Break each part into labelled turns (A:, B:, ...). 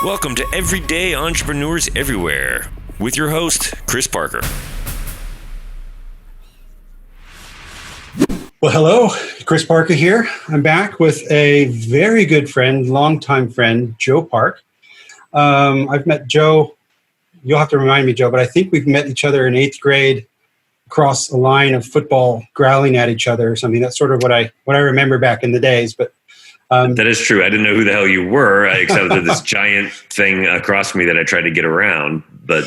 A: Welcome to Everyday Entrepreneurs Everywhere with your host, Chris Parker.
B: Well, hello, Chris Parker here. I'm back with a very good friend, longtime friend, Joe Park. I've met Joe, you'll have to remind me, Joe, but I think we've met each other in 8th grade across a line of football, growling at each other or something. That's sort of what I remember back in the days. But
A: that is true. I didn't know who the hell you were, except that this giant thing across from me that I tried to get around. But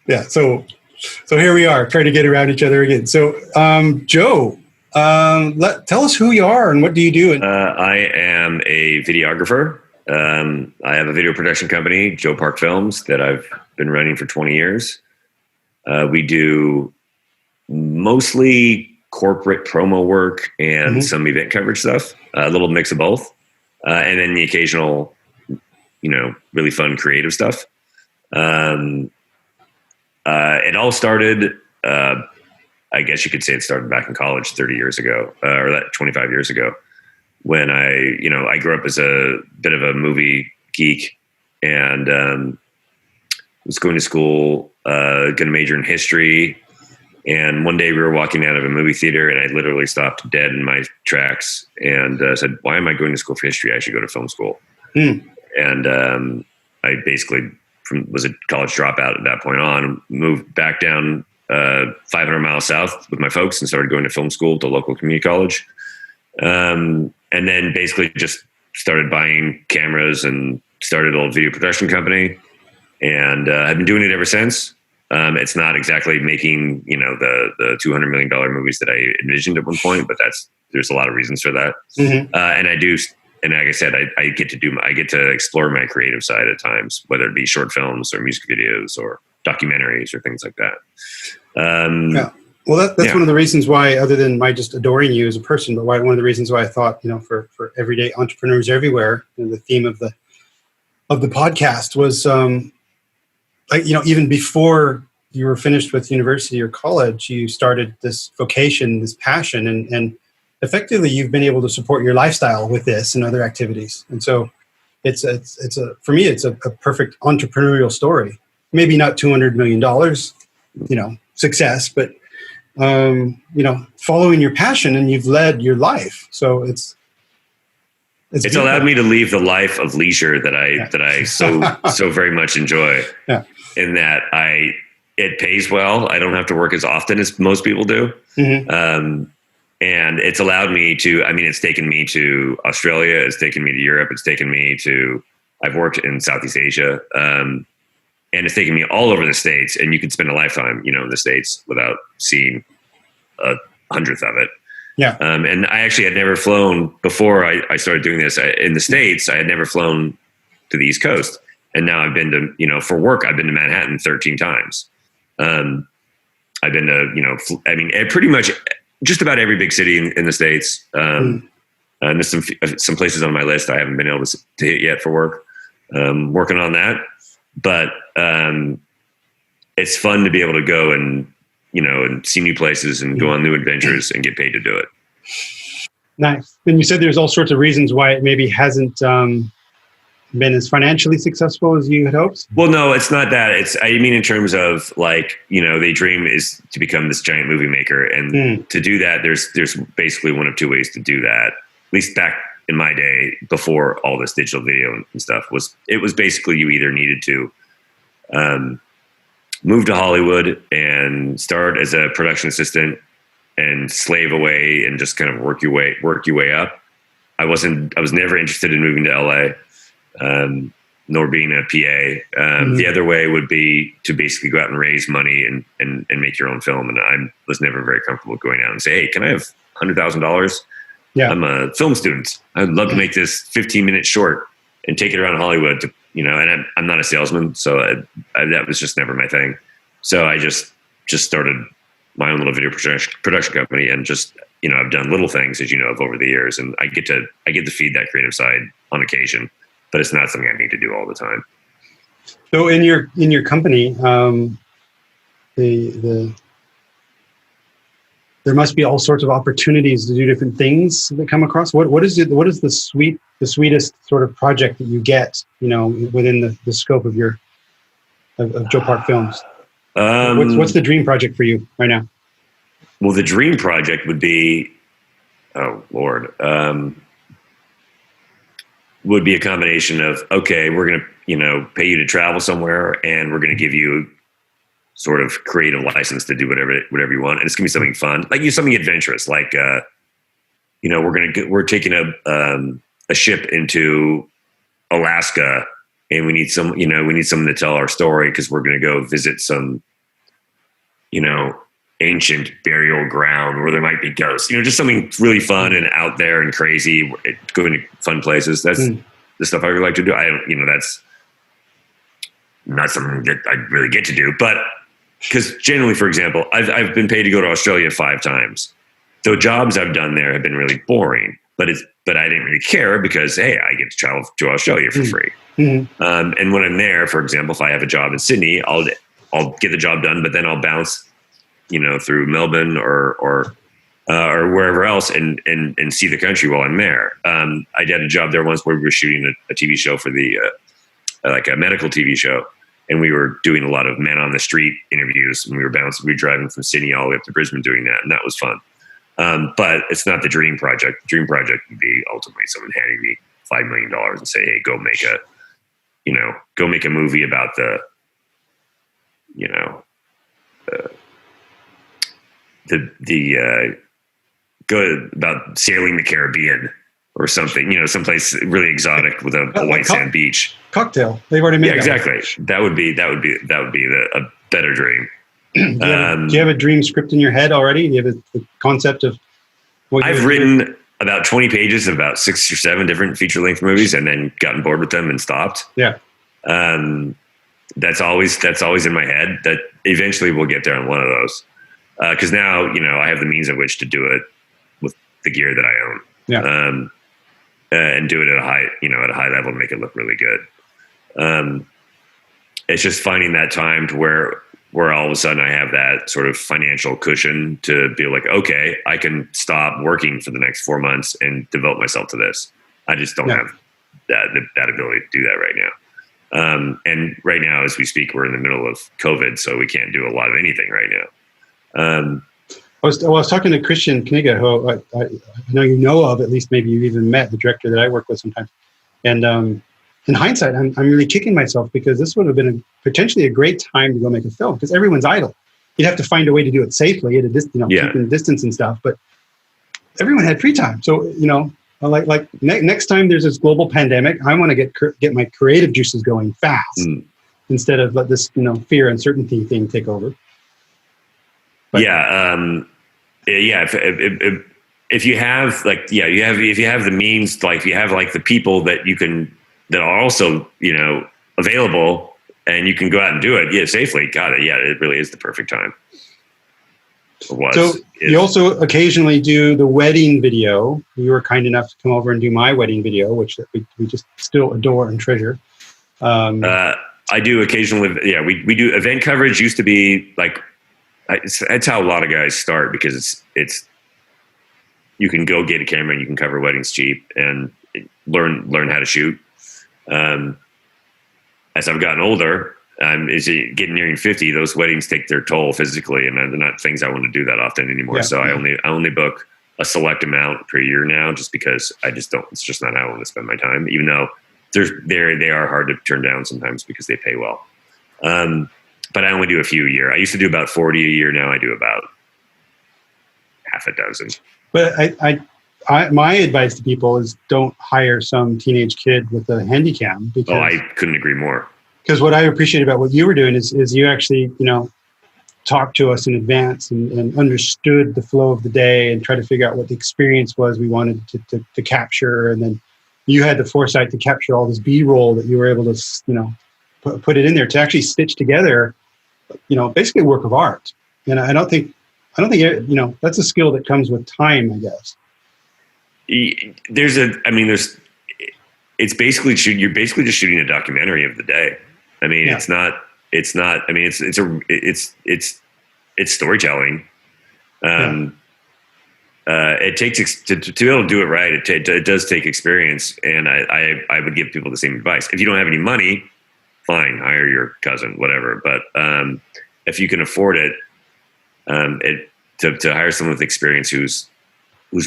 B: yeah, so here we are, trying to get around each other again. So, Joe, tell us who you are and what do you do?
A: I am a videographer. I have a video production company, Joe Park Films, that I've been running for 20 years. We do mostly corporate promo work and some event coverage stuff, a little mix of both. And then the occasional, really fun creative stuff. It all started, I guess you could say it started back in college 30 years ago, or 25 years ago, when I grew up as a bit of a movie geek and was going to school, going to major in history. And one day we were walking out of a movie theater and I literally stopped dead in my tracks and said, why am I going to school for history? I should go to film school. And I basically was a college dropout at that point on, moved back down 500 miles south with my folks and started going to film school at the local community college. And then basically just started buying cameras and started a little video production company. And I've been doing it ever since. It's not exactly making, the $200 million movies that I envisioned at one point, but there's a lot of reasons for that. And I do, and like I said, I get to explore my creative side at times, whether it be short films or music videos or documentaries or things like that.
B: Yeah. Well, that's one of the reasons why, other than my just adoring you as a person, but one of the reasons why I thought, for everyday entrepreneurs everywhere, the theme of the podcast was, even before you were finished with university or college, you started this vocation, this passion, and effectively you've been able to support your lifestyle with this and other activities. And so for me, it's a perfect entrepreneurial story. Maybe not $200 million, success, but, following your passion, and you've led your life. So it's
A: allowed me to leave the life of leisure that I so very much enjoy.
B: Yeah.
A: In that it pays well. I don't have to work as often as most people do. And it's allowed me to, it's taken me to Australia. It's taken me to Europe. I've worked in Southeast Asia. And it's taken me all over the States, and you could spend a lifetime, in the States without seeing a hundredth of it.
B: Yeah.
A: And I actually had never flown before I started doing this in the States. I had never flown to the East Coast. And now I've been to, for work, I've been to Manhattan 13 times. I've been to, pretty much just about every big city in the States. And there's some places on my list I haven't been able to hit yet for work. Working on that. But it's fun to be able to go and see new places and go on new adventures and get paid to do it.
B: Nice. And you said there's all sorts of reasons why it maybe hasn't been as financially successful as you had hoped?
A: Well, no, it's not that. In terms of the dream is to become this giant movie maker. And to do that, there's basically one of two ways to do that. At least back in my day, before all this digital video and stuff, it was basically you either needed to move to Hollywood and start as a production assistant and slave away and just kind of work your way up. I was never interested in moving to LA. Nor being a PA. The other way would be to basically go out and raise money and make your own film. And I was never very comfortable going out and say, hey, can I have $100,000?
B: Yeah.
A: I'm a film student. I'd love to make this 15-minute short and take it around Hollywood to, and I'm not a salesman. So that was just never my thing. So I just started my own little video production company and just, I've done little things, as you know, over the years, and I get to feed that creative side on occasion. But it's not something I need to do all the time.
B: So in your company, the there must be all sorts of opportunities to do different things that come across. What is it? What is the sweetest sort of project that you get, within the scope of of Joe Park Films? What's the dream project for you right now?
A: Well, the dream project would be, oh Lord, would be a combination of, okay, we're going to, pay you to travel somewhere, and we're going to give you sort of creative license to do whatever you want. And it's going to be something fun, like something adventurous, like, we're taking a ship into Alaska, and we need someone to tell our story, because we're going to go visit some, ancient burial ground where there might be ghosts, just something really fun and out there and crazy, going to fun places. That's the stuff I really like to do. I don't, that's not something that I really get to do, but because generally, for example, I've been paid to go to Australia 5 times. The jobs I've done there have been really boring, but I didn't really care, because, hey, I get to travel to Australia for free. Mm-hmm. And when I'm there, for example, if I have a job in Sydney, I'll get the job done, but then I'll bounce, through Melbourne or wherever else and see the country while I'm there. I did a job there once where we were shooting a TV show for like a medical TV show. And we were doing a lot of men on the street interviews, and we were driving from Sydney all the way up to Brisbane doing that. And that was fun. But it's not the dream project. The dream project would be ultimately someone handing me $5 million and say, hey, go make a movie about about sailing the Caribbean or something, someplace really exotic with a white sand beach.
B: Cocktail. They've already made that.
A: Exactly. That would be a better dream.
B: Do you have a dream script in your head already? Do you have the concept of what
A: I've written about 20 pages of about 6 or 7 different feature-length movies, and then gotten bored with them and stopped.
B: Yeah.
A: That's always in my head. That eventually we'll get there on one of those. Because now, I have the means of which to do it with the gear that I own.
B: Yeah.
A: And do it at a high level and make it look really good. It's just finding that time to where all of a sudden I have that sort of financial cushion to be like, okay, I can stop working for the next 4 months and devote myself to this. I just don't have that ability to do that right now. And right now, as we speak, we're in the middle of COVID, so we can't do a lot of anything right now.
B: I was talking to Christian Kniga, who I know you know of, at least maybe you've even met, the director that I work with sometimes. And in hindsight, I'm really kicking myself, because this would have been potentially a great time to go make a film, because everyone's idle. You'd have to find a way to do it safely at a keeping distance and stuff. But everyone had free time, so next time there's this global pandemic, I want to get my creative juices going fast instead of let this fear uncertainty thing take over. But,
A: if you have if you have the means, like if you have like the people that are also available, and you can go out and do it safely. Got it. Yeah, it really is the perfect time.
B: So you also occasionally do the wedding video. You were kind enough to come over and do my wedding video, which we just still adore and treasure.
A: I do occasionally. Yeah, we do event coverage. Used to be like. That's how a lot of guys start, because it's you can go get a camera and you can cover weddings cheap and learn how to shoot. As I've gotten older, getting nearing 50, those weddings take their toll physically, and they're not things I want to do that often anymore. Yeah. So I only book a select amount per year now, just because it's just not how I want to spend my time, even though they are hard to turn down sometimes because they pay well. But I only do a few a year. I used to do about 40 a year. Now I do about half a dozen.
B: But my advice to people is don't hire some teenage kid with a handycam.
A: I couldn't agree more.
B: Because what I appreciate about what you were doing is you actually, talked to us in advance and understood the flow of the day and try to figure out what the experience was we wanted to capture. And then you had the foresight to capture all this B-roll that you were able to, put it in there to actually stitch together, basically a work of art. And I don't think that's a skill that comes with time, I guess. It's basically you're basically just shooting a documentary of the day. I mean, yeah. It's storytelling.
A: it takes to be able to do it right. It does take experience, and I would give people the same advice. If you don't have any money, fine, hire your cousin, whatever. But if you can afford it, to hire someone with experience whose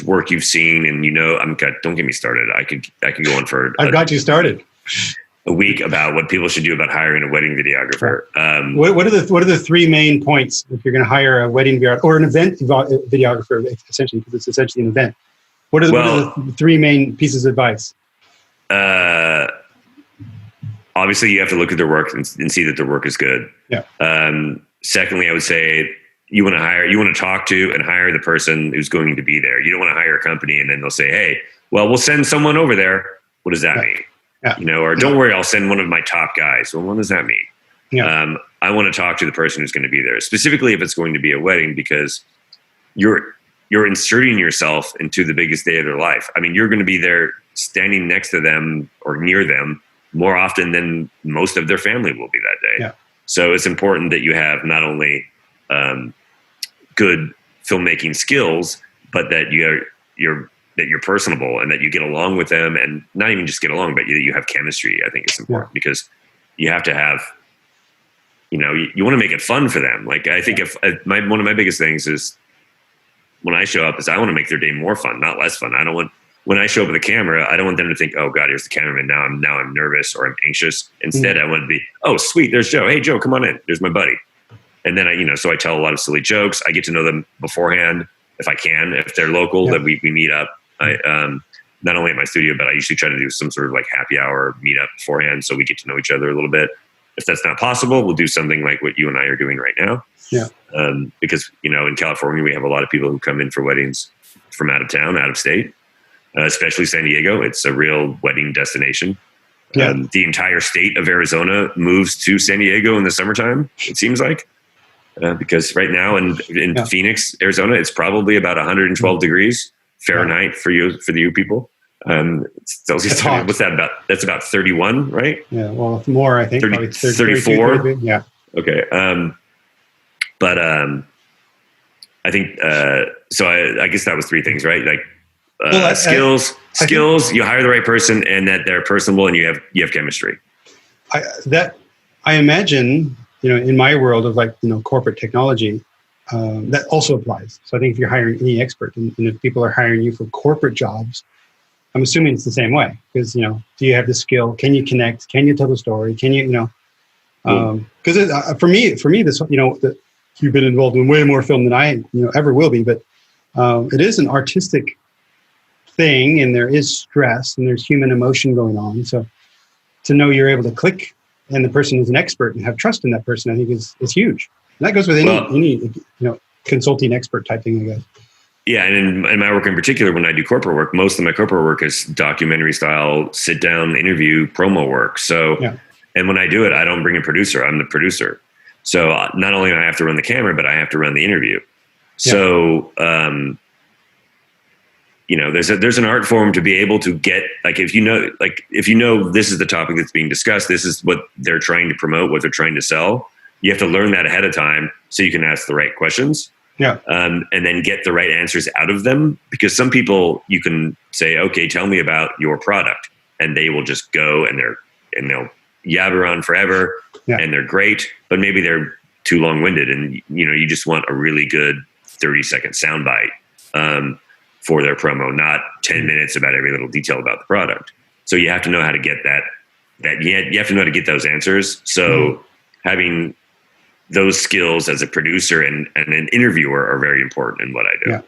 A: work you've seen, and don't get me started. I can go on for
B: I've got you started
A: a week about what people should do about hiring a wedding videographer.
B: What are the three main points if you're going to hire a wedding videographer or an event videographer, essentially, because it's essentially an event? What are the three main pieces of advice?
A: Obviously, you have to look at their work and see that their work is good.
B: Yeah.
A: Secondly, I would say you want to talk to and hire the person who's going to be there. You don't want to hire a company and then they'll say, hey, well, we'll send someone over there. What does that mean? Yeah. Or don't worry, I'll send one of my top guys. Well, what does that mean? Yeah. I want to talk to the person who's going to be there, specifically if it's going to be a wedding, because you're inserting yourself into the biggest day of their life. I mean, you're going to be there standing next to them or near them more often than most of their family will be that day.
B: Yeah.
A: So it's important that you have not only good filmmaking skills, but that you're personable and that you get along with them, and not even just get along, but you have chemistry. I think it's important because you have to have, you want to make it fun for them. Like, I think one of my biggest things is when I show up is I want to make their day more fun, not less fun. When I show up with a camera, I don't want them to think, oh God, here's the cameraman. Now I'm nervous or I'm anxious. Instead, I want to be, oh sweet, there's Joe. Hey Joe, come on in. There's my buddy. And then so I tell a lot of silly jokes. I get to know them beforehand if I can. If they're local, that we meet up. I not only at my studio, but I usually try to do some sort of like happy hour meetup beforehand, so we get to know each other a little bit. If that's not possible, we'll do something like what you and I are doing right now.
B: Yeah.
A: Because in California, we have a lot of people who come in for weddings from out of town, out of state, especially San Diego. It's a real wedding destination. Yeah. The entire state of Arizona moves to San Diego in the summertime, it seems like. Because right now in Phoenix, Arizona, it's probably about 112 degrees Fahrenheit for you people. Celsius, what's that about? That's about 31, right?
B: Yeah, well, it's more, I think.
A: 34?
B: Yeah. Okay.
A: But I think, so I guess that was three things, right? Like skills, you hire the right person, and that they're personable and you have chemistry.
B: I imagine, in my world of corporate technology, that also applies. So I think if you're hiring any expert, and if people are hiring you for corporate jobs, I'm assuming it's the same way. Because do you have the skill? Can you connect? Can you tell the story? Can you because for me, this that you've been involved in way more film than I ever will be, but it is an artistic thing, and there is stress and there's human emotion going on. So to know you're able to click and the person is an expert and have trust in that person, I think is huge. And that goes with any consulting expert type thing, I guess.
A: Yeah, and in my work in particular, when I do corporate work, most of my corporate work is documentary style, sit down interview, promo work. So, and when I do it, I don't bring a producer. I'm the producer. So not only do I have to run the camera, but I have to run the interview. So, there's an art form to be able to get, if you know this is the topic that's being discussed, this is what they're trying to promote, what they're trying to sell. You have to learn that ahead of time so you can ask the right questions. Yeah. And then get the right answers out of them, because some people you can say, okay, tell me about your product, and they will just go and they'll yabber on forever and they're great, but maybe they're too long-winded, and you just want a really good 30-second soundbite for their promo, not 10 minutes about every little detail about the product. So you have to know how to get you have to know how to get those answers. So having those skills as a producer and an interviewer are very important in what I do.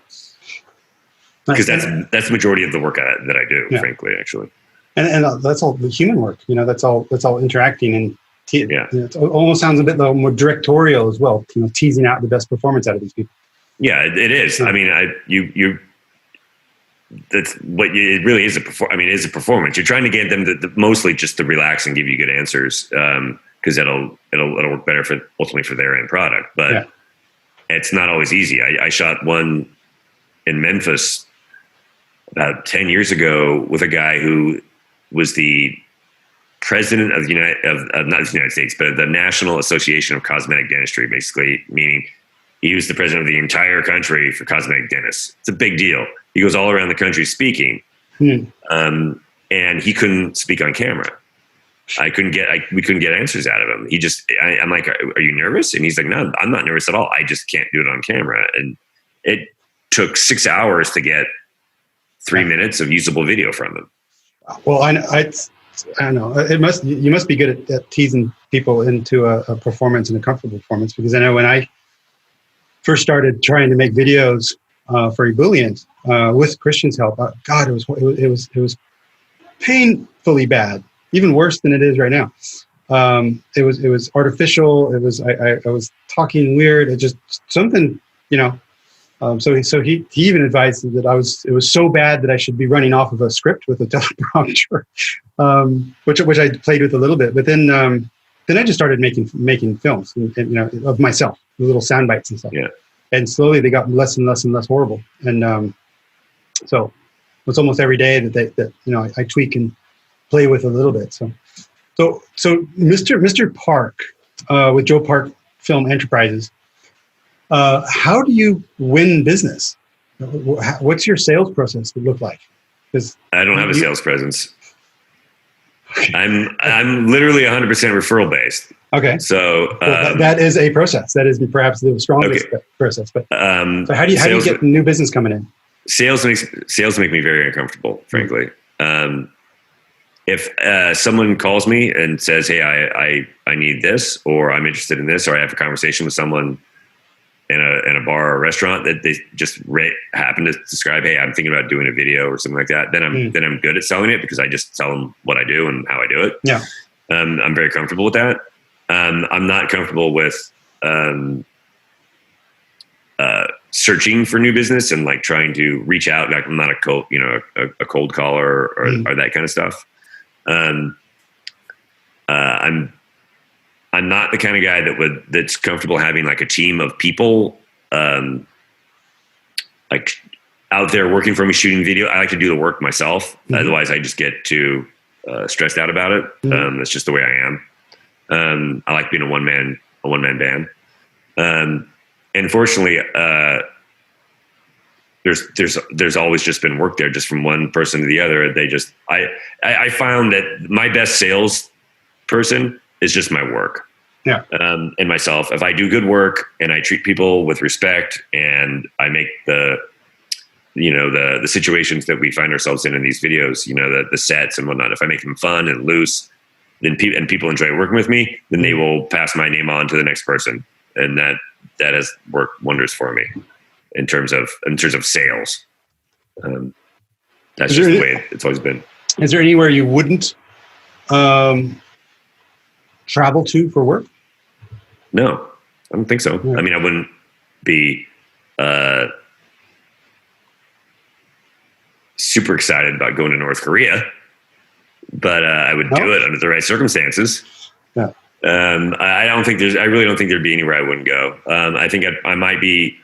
A: Because that's the majority of the work that I do, frankly, actually.
B: And that's all the human work. That's all interacting, and it almost sounds a bit more directorial as well. Teasing out the best performance out of these people. Yeah,
A: it is. I mean, that's what it really is. It's a performance. You're trying to get them to mostly just to relax and give you good answers. Because it'll work better ultimately for their end product, but it's not always easy. I shot one in Memphis about 10 years ago with a guy who was the president of not the United States, but the National Association of Cosmetic Dentistry, basically, meaning He was the president of the entire country for cosmetic dentists. It's a big deal. He goes all around the country speaking, and he couldn't speak on camera. We couldn't get answers out of him. I'm like, are you nervous? And he's like, no, I'm not nervous at all. I just can't do it on camera. And it took 6 hours to get 3 minutes of usable video from him.
B: Well, I don't know. You must be good at teasing people into a performance and a comfortable performance, because I know when I first started trying to make videos for Ebullience with Christian's help, God, it was painfully bad, even worse than it is right now. It was artificial. I was talking weird. It just something, you know. So he even advised that it was so bad that I should be running off of a script with a teleprompter, which I played with a little bit. But then I just started making films, and, you know, of myself, little sound bites and stuff.
A: Yeah. And
B: slowly they got less and less and less horrible. And so it's almost every day that you know I tweak and play with a little bit. So Mr. Park with Joe Park Film Enterprises. How do you win business? What's your sales process look like? Because
A: I don't have a sales presence. I'm literally 100% referral based.
B: Okay.
A: So
B: that is a process. That is perhaps the strongest process. But so how do you get new business coming in? Sales
A: make me very uncomfortable, frankly. If someone calls me and says, "Hey, I need this," or "I'm interested in this," or I have a conversation with someone in a bar or a restaurant that they just happen to describe, "Hey, I'm thinking about doing a video," or something like that, then I'm good at selling it, because I just tell them what I do and how I do it.
B: Yeah.
A: I'm very comfortable with that. I'm not comfortable with searching for new business and like trying to reach out. Like, I'm not a cold caller or that kind of stuff. I'm not the kind of guy that's comfortable having like a team of people like out there working for me shooting video. I like to do the work myself. Otherwise, I just get too stressed out about it. That's just the way I am. I like being a one man band. And fortunately, there's always just been work there, just from one person to the other. I found that my best sales person is just my work.
B: Yeah.
A: And myself. If I do good work and I treat people with respect and I make the situations that we find ourselves in these videos, you know, the sets and whatnot, if I make them fun and loose, then people enjoy working with me, then they will pass my name on to the next person. And that has worked wonders for me in terms of sales. That's just the way it's always been.
B: Is there anywhere you wouldn't travel to for work?
A: No, I don't think so. Yeah. I mean, I wouldn't be super excited about going to North Korea, but I would do it under the right circumstances.
B: Yeah.
A: I really don't think there'd be anywhere I wouldn't go. I think I might be,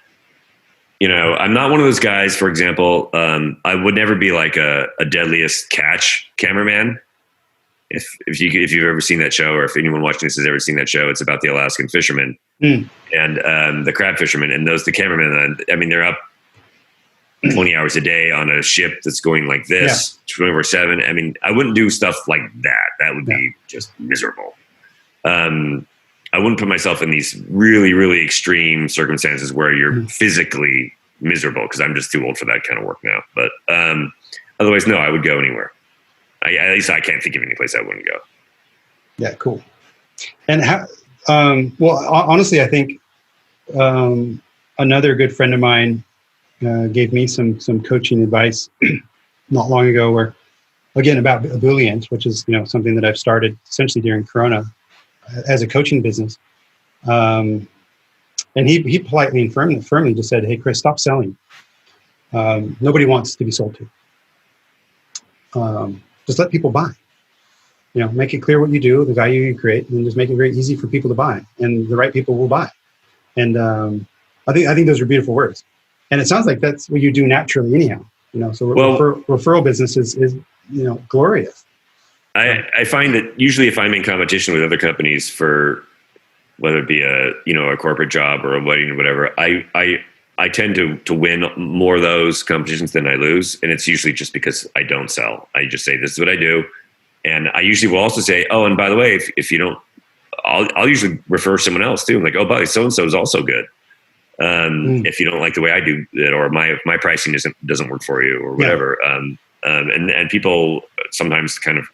A: you know, I'm not one of those guys, for example, I would never be like a Deadliest Catch cameraman. If you've ever seen that show, or if anyone watching this has ever seen that show, it's about the Alaskan fishermen and the crab fishermen, and the cameramen. I mean, they're up 20 hours a day on a ship that's going like this 24/7. I mean, I wouldn't do stuff like that. That would be just miserable. I wouldn't put myself in these really, really extreme circumstances where you're physically miserable, because I'm just too old for that kind of work now. But otherwise, no, I would go anywhere. At least I can't think of any place I wouldn't go.
B: Yeah, cool. And how? Honestly, I think another good friend of mine gave me some coaching advice not long ago, where, again, about Ebullience, which is, you know, something that I've started essentially during Corona as a coaching business. And he politely and firmly just said, "Hey, Chris, stop selling. Nobody wants to be sold to. Just let people buy. You know, make it clear what you do, the value you create, and just make it very easy for people to buy, and the right people will buy." And I think those are beautiful words. And it sounds like that's what you do naturally, anyhow. You know, so referral business is you know, glorious.
A: I find that usually if I'm in competition with other companies for whether it be a corporate job or a wedding or whatever, I tend to win more of those competitions than I lose. And it's usually just because I don't sell. I just say, this is what I do. And I usually will also say, oh, and by the way, if you don't, I'll usually refer someone else too. I'm like, oh, buddy, so-and-so is also good. If you don't like the way I do it, or my pricing doesn't work for you or whatever. And people sometimes kind of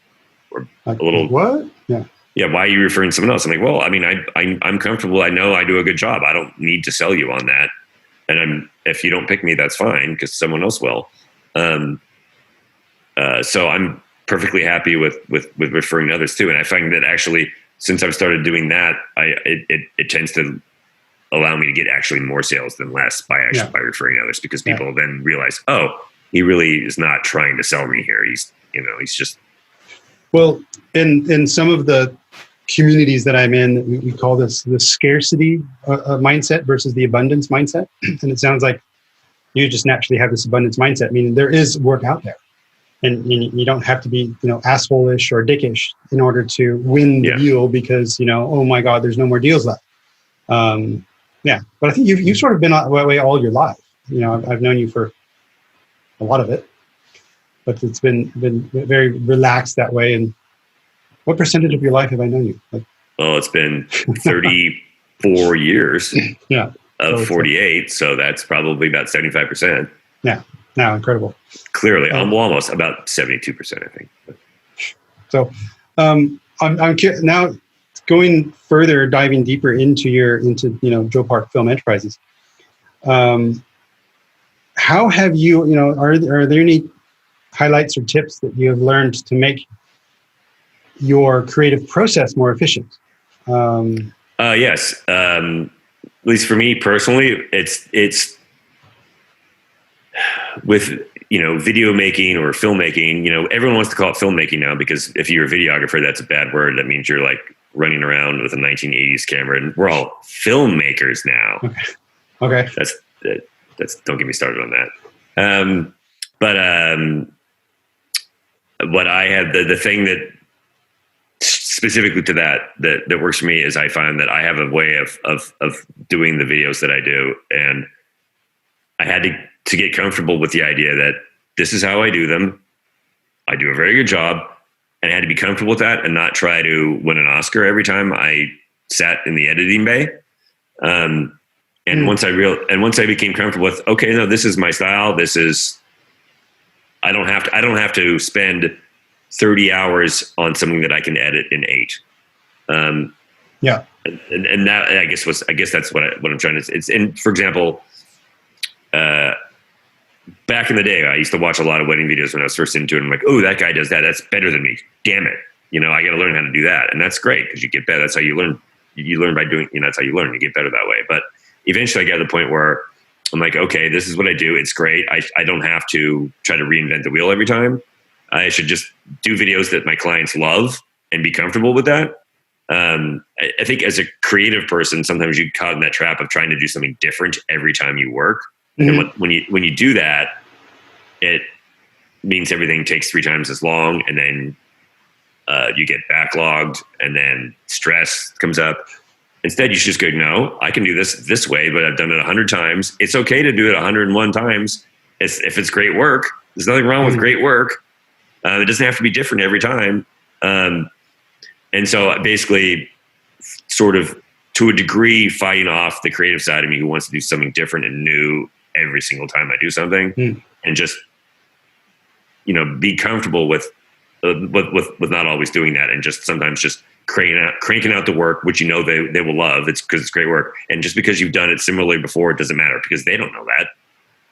A: are a little,
B: what?
A: Yeah. Why are you referring to someone else? I'm like, well, I mean, I'm comfortable. I know I do a good job. I don't need to sell you on that. And if you don't pick me, that's fine, because someone else will. So I'm perfectly happy with referring to others too. And I find that actually, since I've started doing that, it tends to allow me to get actually more sales than less by referring to others, because people then realize, oh, he really is not trying to sell me here. He's just.
B: Well, in some of the communities that I'm in, we call this the scarcity mindset versus the abundance mindset. And it sounds like you just naturally have this abundance mindset. I mean, there is work out there, and you don't have to be, asshole-ish or dickish in order to win the deal, because, oh my God, there's no more deals left. But I think you've sort of been that way all your life. I've known you for a lot of it, but it's been very relaxed that way. And what percentage of your life have I known you?
A: It's been 34 years. Of 48, so that's probably about 75%.
B: Yeah, now incredible.
A: Clearly, I'm almost about 72%, I think.
B: So, I'm now going further, diving deeper into Joe Park Film Enterprises. How have you? Are there any highlights or tips that you have learned to make your creative process more efficient?
A: Yes. At least for me personally, it's with, video making or filmmaking, everyone wants to call it filmmaking now, because if you're a videographer, that's a bad word. That means you're like running around with a 1980s camera, and we're all filmmakers now.
B: Okay.
A: That's don't get me started on that. But what I have, the thing that specifically to that works for me is, I find that I have a way of doing the videos that I do, and I had to get comfortable with the idea that this is how I do them. I do a very good job, and I had to be comfortable with that and not try to win an Oscar every time I sat in the editing bay. Once I became comfortable with, okay, no, this is my style. I don't have to spend 30 hours on something that I can edit in 8. And that, I guess that's what I'm trying to. It's in, for example, back in the day, I used to watch a lot of wedding videos when I was first into it. I'm like, oh, that guy does that. That's better than me. Damn it. I got to learn how to do that. And that's great, because you get better. That's how you learn. You learn by doing, that's how you learn. You get better that way. But eventually I got to the point where I'm like, okay, this is what I do. It's great. I don't have to try to reinvent the wheel every time. I should just do videos that my clients love and be comfortable with that. I think as a creative person, sometimes you get caught in that trap of trying to do something different every time you work. Mm-hmm. And when you do that, it means everything takes 3 times as long, and then you get backlogged, and then stress comes up. Instead, you should just go, no, I can do this way, but I've done it 100 times. It's okay to do it 101 times. If it's great work. There's nothing wrong with great work. It doesn't have to be different every time. And so basically, sort of to a degree, fighting off the creative side of me who wants to do something different and new every single time I do something, and just, be comfortable with not always doing that, and just sometimes just cranking out the work, which they will love. It's because it's great work. And just because you've done it similarly before, it doesn't matter, because they don't know that.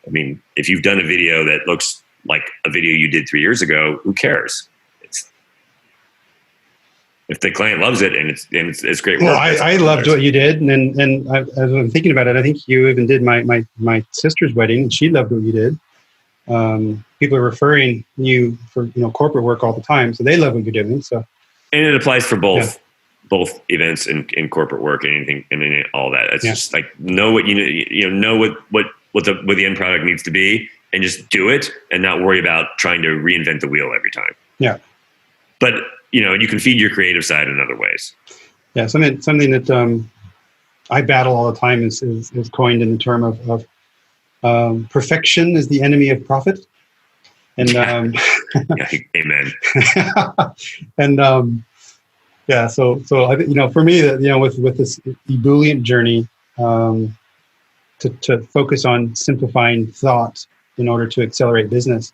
A: I mean, if you've done a video that looks like a video you did 3 years ago, who cares? If the client loves it and it's great work. Well,
B: I loved what you did, and as I'm thinking about it, I think you even did my sister's wedding, and she loved what you did. People are referring you for corporate work all the time, so they love what you're doing. So,
A: and it applies for both events and corporate work and anything and all that. It's just like know what know what the end product needs to be, and just do it, and not worry about trying to reinvent the wheel every time.
B: Yeah,
A: but you can feed your creative side in other ways.
B: Yeah, something that I battle all the time is coined in the term of perfection is the enemy of profit. And
A: yeah, amen.
B: And yeah, so I think, for me, that with this ebullient journey, to focus on simplifying thought in order to accelerate business.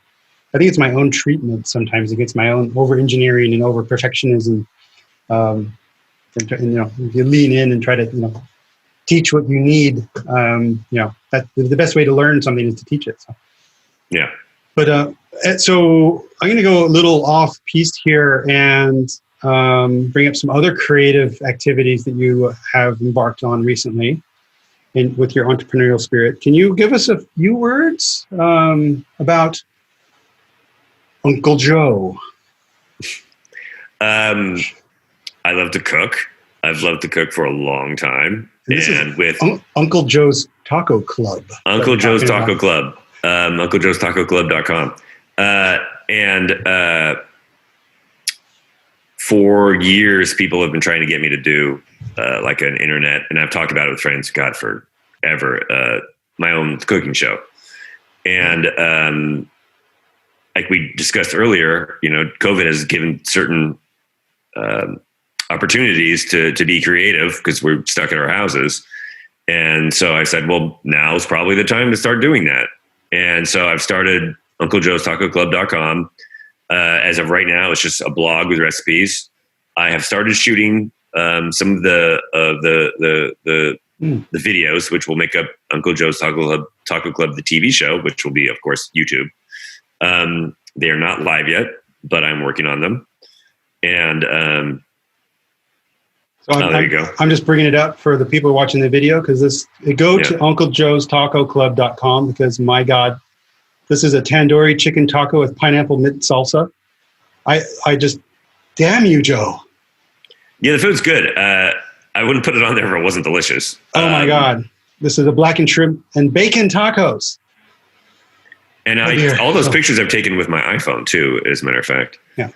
B: I think it's my own treatment sometimes against my own over engineering and over perfectionism. And if you lean in and try to teach what you need, that the best way to learn something is to teach it. So.
A: Yeah.
B: But so I'm going to go a little off piste here and bring up some other creative activities that you have embarked on recently with your entrepreneurial spirit. Can you give us a few words about Uncle Joe?
A: I love to cook. I've loved to cook for a long time. And with
B: Uncle Joe's Taco Club.
A: Uncle Joe's Taco Club. UncleJoe'sTacoClub.com. And for years, people have been trying to get me to do like an internet, and I've talked about it with friends, God, forever, my own cooking show. And like we discussed earlier, COVID has given certain opportunities to be creative because we're stuck in our houses. And so I said, well, now's probably the time to start doing that. And so I've started UncleJoe'sTacoClub.com. As of right now, it's just a blog with recipes. I have started shooting some of the videos, which will make up Uncle Joe's Taco Club, the TV show, which will be, of course, YouTube. They are not live yet, but I'm working on them. And
B: so there you go. I'm just bringing it up for the people watching the video because to UncleJoe'sTacoClub.com because, my God, this is a tandoori chicken taco with pineapple mint salsa. I just, damn you, Joe.
A: Yeah, the food's good. I wouldn't put it on there if it wasn't delicious.
B: Oh my God. This is a blackened shrimp and bacon tacos.
A: And all those pictures I've taken with my iPhone too, as a matter of fact.
B: Yeah.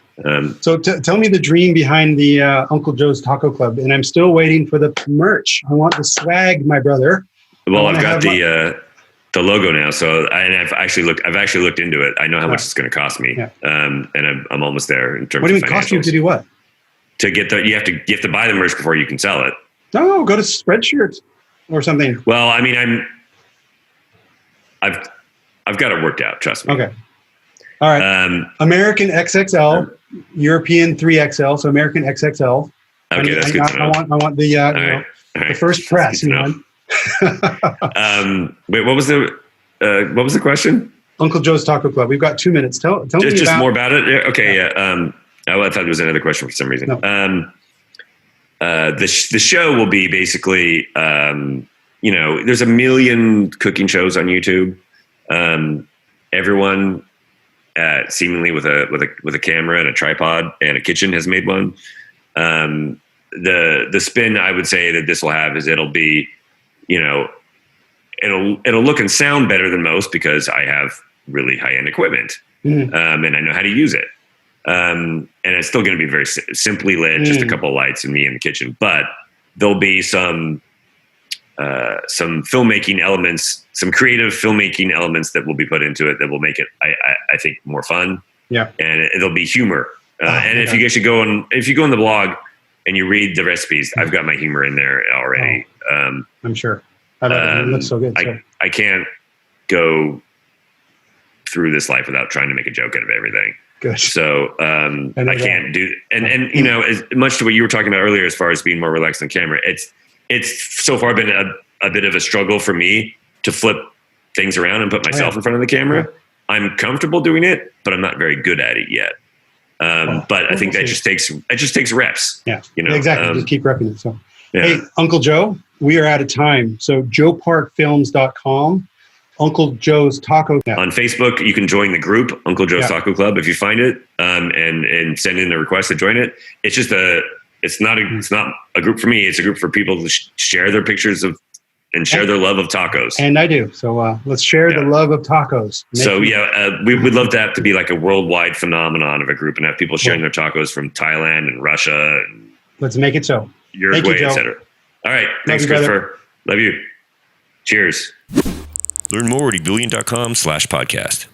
B: So tell me the dream behind the Uncle Joe's Taco Club. And I'm still waiting for the merch. I want the swag, my brother.
A: Well, I've got the logo now. So I've actually looked into it. I know how much it's going to cost me. Yeah. And I'm almost there in terms of
B: what do you
A: financials.
B: Cost you to do what?
A: To get you have to buy the merch before you can sell it.
B: No, go to Spreadshirt or something.
A: Well, I mean, I've got it worked out. Trust me.
B: Okay. All right. American XXL, European 3XL, so American XXL.
A: Okay, that's good to know.
B: I want the the first press.
A: Wait, what was the question?
B: Uncle Joe's Taco Club. We've got 2 minutes. Tell me
A: just more about it. Okay. Yeah. I thought there was another question for some reason.
B: No.
A: The show will be basically, there's a million cooking shows on YouTube. Everyone seemingly with a camera and a tripod and a kitchen has made one. The spin I would say that this will have is it'll be, it'll look and sound better than most because I have really high-end equipment. And I know how to use it. And it's still going to be very simply lit, just a couple of lights and me in the kitchen, but there'll be some filmmaking elements, some creative filmmaking elements that will be put into it that will make it, I think, more fun.
B: Yeah.
A: And it'll be humor. If you guys go on the blog and you read the recipes, I've got my humor in there already.
B: I'm sure. It looks so good.
A: I can't go through this life without trying to make a joke out of everything.
B: Good.
A: So I can't do, and as much to what you were talking about earlier, as far as being more relaxed on camera, it's so far been a bit of a struggle for me to flip things around and put myself in front of the camera. I'm comfortable doing it, but I'm not very good at it yet. But I think that just takes reps.
B: Yeah, exactly. Just keep repping it. So, Hey, Uncle Joe, we are out of time. So joeparkfilms.com. Uncle Joe's Taco.
A: On Facebook, you can join the group Uncle Joe's Taco Club if you find it, and send in the request to join it. It's just it's not a group for me. It's a group for people to share their pictures of and share their love of tacos.
B: And I do. So let's share the love of tacos.
A: We would love that to be like a worldwide phenomenon of a group and have people sharing their tacos from Thailand and Russia. And
B: let's make it so.
A: Uruguay, etc. All right. Thanks, Christopher. Love you. Cheers.
C: Learn more at evillian.com/podcast.